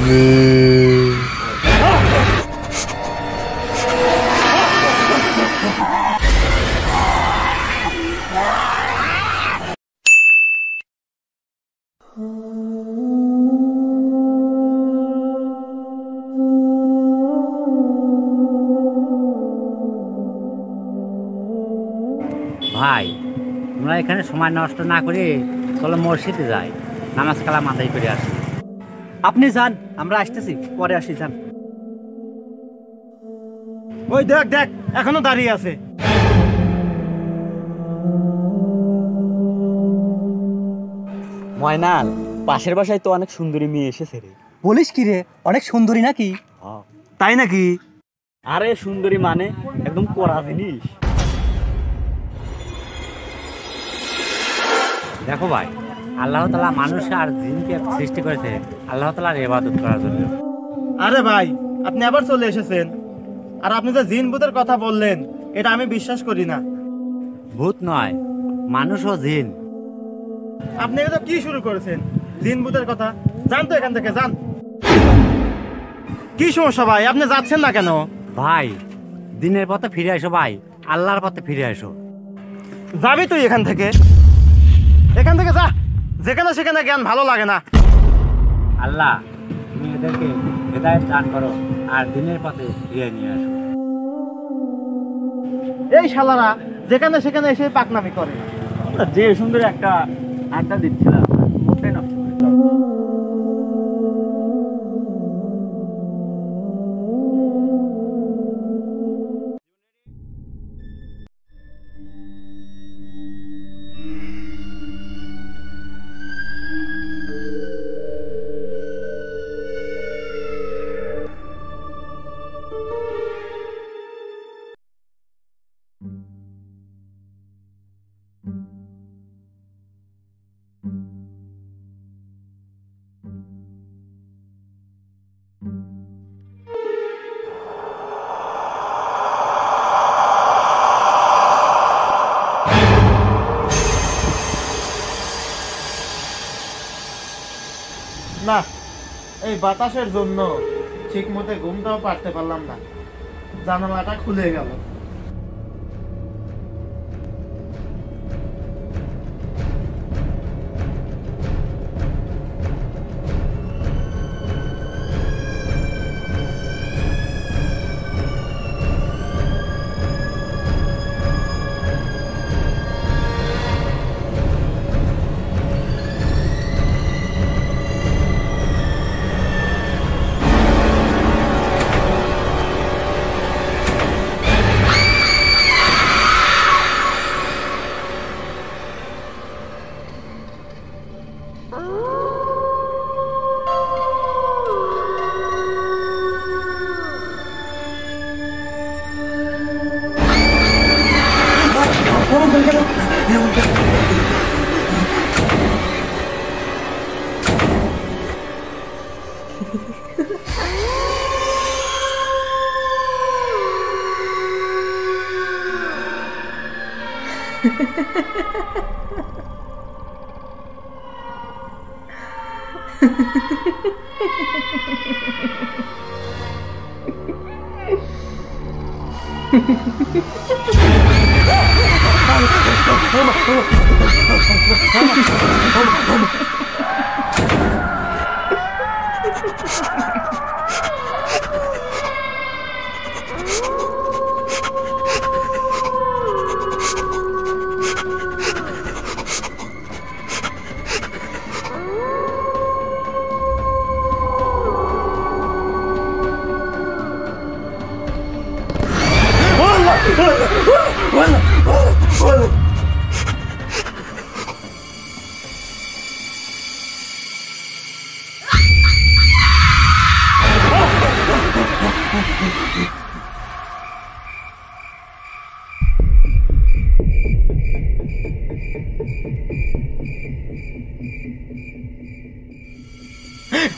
ভাই তোমরা এখানে সময় নষ্ট না করে চলো মসজিদে যাই, নামাজ কালাম আদায় করে আসি। আপনি যান, আমরা আসতেছি, পরে আসি, যান। ওই দেখ দেখ এখনো দাঁড়িয়ে আছে। ময়নাল, পাশের বাসায় তো অনেক সুন্দরী মেয়ে এসেছে রে। বলিস কি রে, অনেক সুন্দরী নাকি? তাই নাকি? আরে সুন্দরী মানে একদম কড়া জিনিস। দেখো ভাই, আল্লাহ তাআলা মানুষ আর জিনকে সৃষ্টি করেছে আল্লাহ তাআলার ইবাদত করার জন্য। আরে ভাই, আপনি আবার চলে এসেছেন। আর আপনি যে জিন ভূতের কথা বললেন, এটা আমি বিশ্বাস করি না। ভূত নয়, মানুষ ও জিন। আপনি এটা কি শুরু করেছেন? জিন ভূতের কথা? যান তো এখান থেকে, যান। কি সমস্যা ভাই, আপনি যাচ্ছেন না কেন? ভাই দিনের পথে ফিরে আসো ভাই, আল্লাহর পথে ফিরে আসো। যাবি তুই এখান থেকে? এখান থেকে যা, যেখানে সেখানে জ্ঞান ভালো লাগে না। আল্লাহ তুমি এদেরকে হেদায়েত দান করো আর দিনের পথে ফিরিয়ে নিয়ে আসো। এই শালারা যেখানে সেখানে এসে পাকনামি করে। যে সুন্দর একটা আড্ডা দিচ্ছিলাম, মুখটাই নষ্ট করে দিলাম। না, এই বাতাসের জন্য ঠিক মতো ঘুমটাও পারতে পারলাম না। জানালাটা খুলে গেল।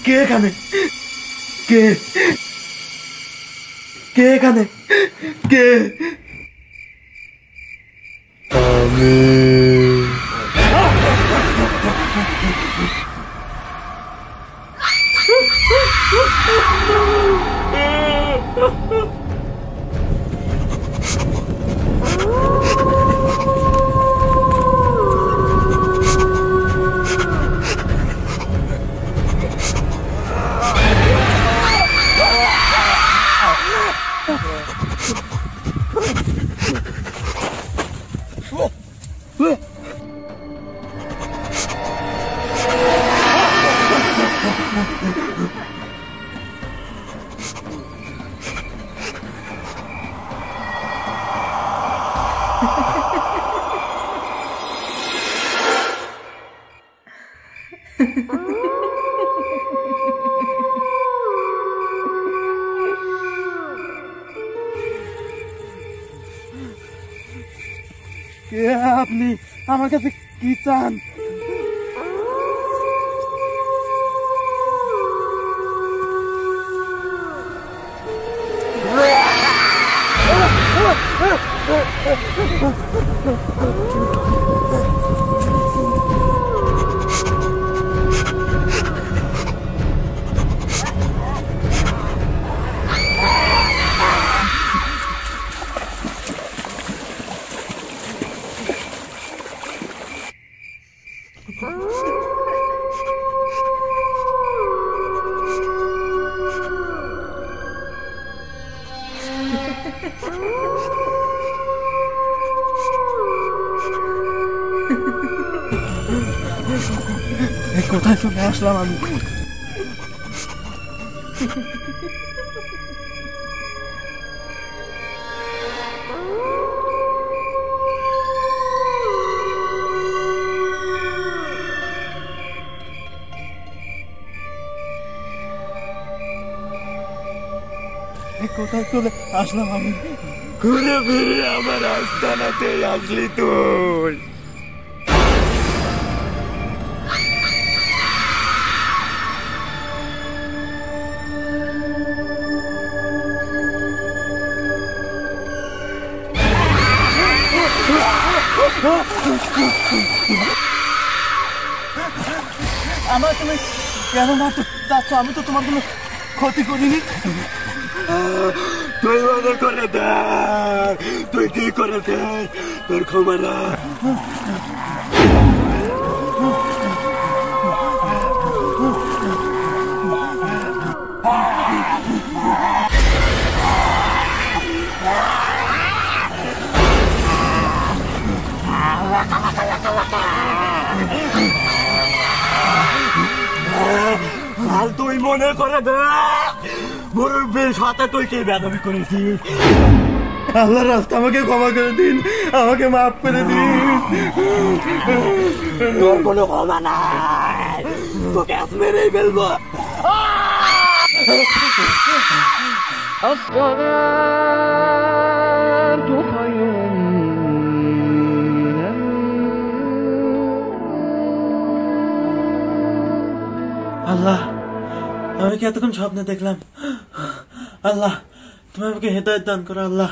কে এখানে? কে কে এখানে? কে? আমি কে আপনি? আমার কাছে কি চান? কোথায় চলে আসলাম আমি? কোথায় চলে আসলাম আমি? ঘুরে ফিরে আমার আস্তানাতে আসলি তুই। আমার তুমি কেন মারতে চাচ্ছ? আমি তো তোমার কোনো ক্ষতি করিনি। তুই মনে করে দেখ তুই কি করেছে, তোর ক্ষমা না। আর তুই মনে করে দেখ মুরব্বীর সাথে তুই কি বেদবি করেছিস। আল্লাহর রাস্তা আমাকে ক্ষমা করে দিন, আমাকে মাফ করে দিন। তোর কোনো ক্ষমা নাই, তোকে আজ মেরেই ফেলবো। আল্লাহ, আমি কি এতক্ষণ স্বপ্নে দেখলাম? আল্লাহ, তুমি আমাকে হেদায়েত দান করো। আল্লাহ,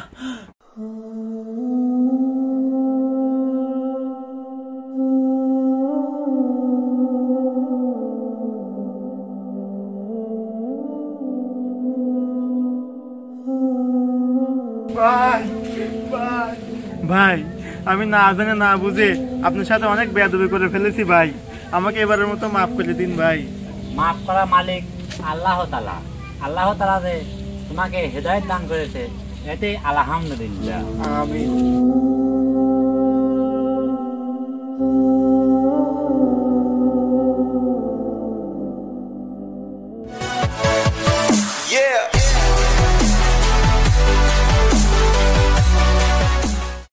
ভাই আমি না জানে না বুঝে আপনার সাথে অনেক বেয়াদবি করে ফেলেছি ভাই, আমাকে এবারের মতো মাফ করে দিন ভাই। মাফ করা মালিক আল্লাহ তাআলা। আল্লাহ তাআলা যে তোমাকে হেদায়েত দান করেছে, এতে আলহামদুলিল্লাহ। আমিন।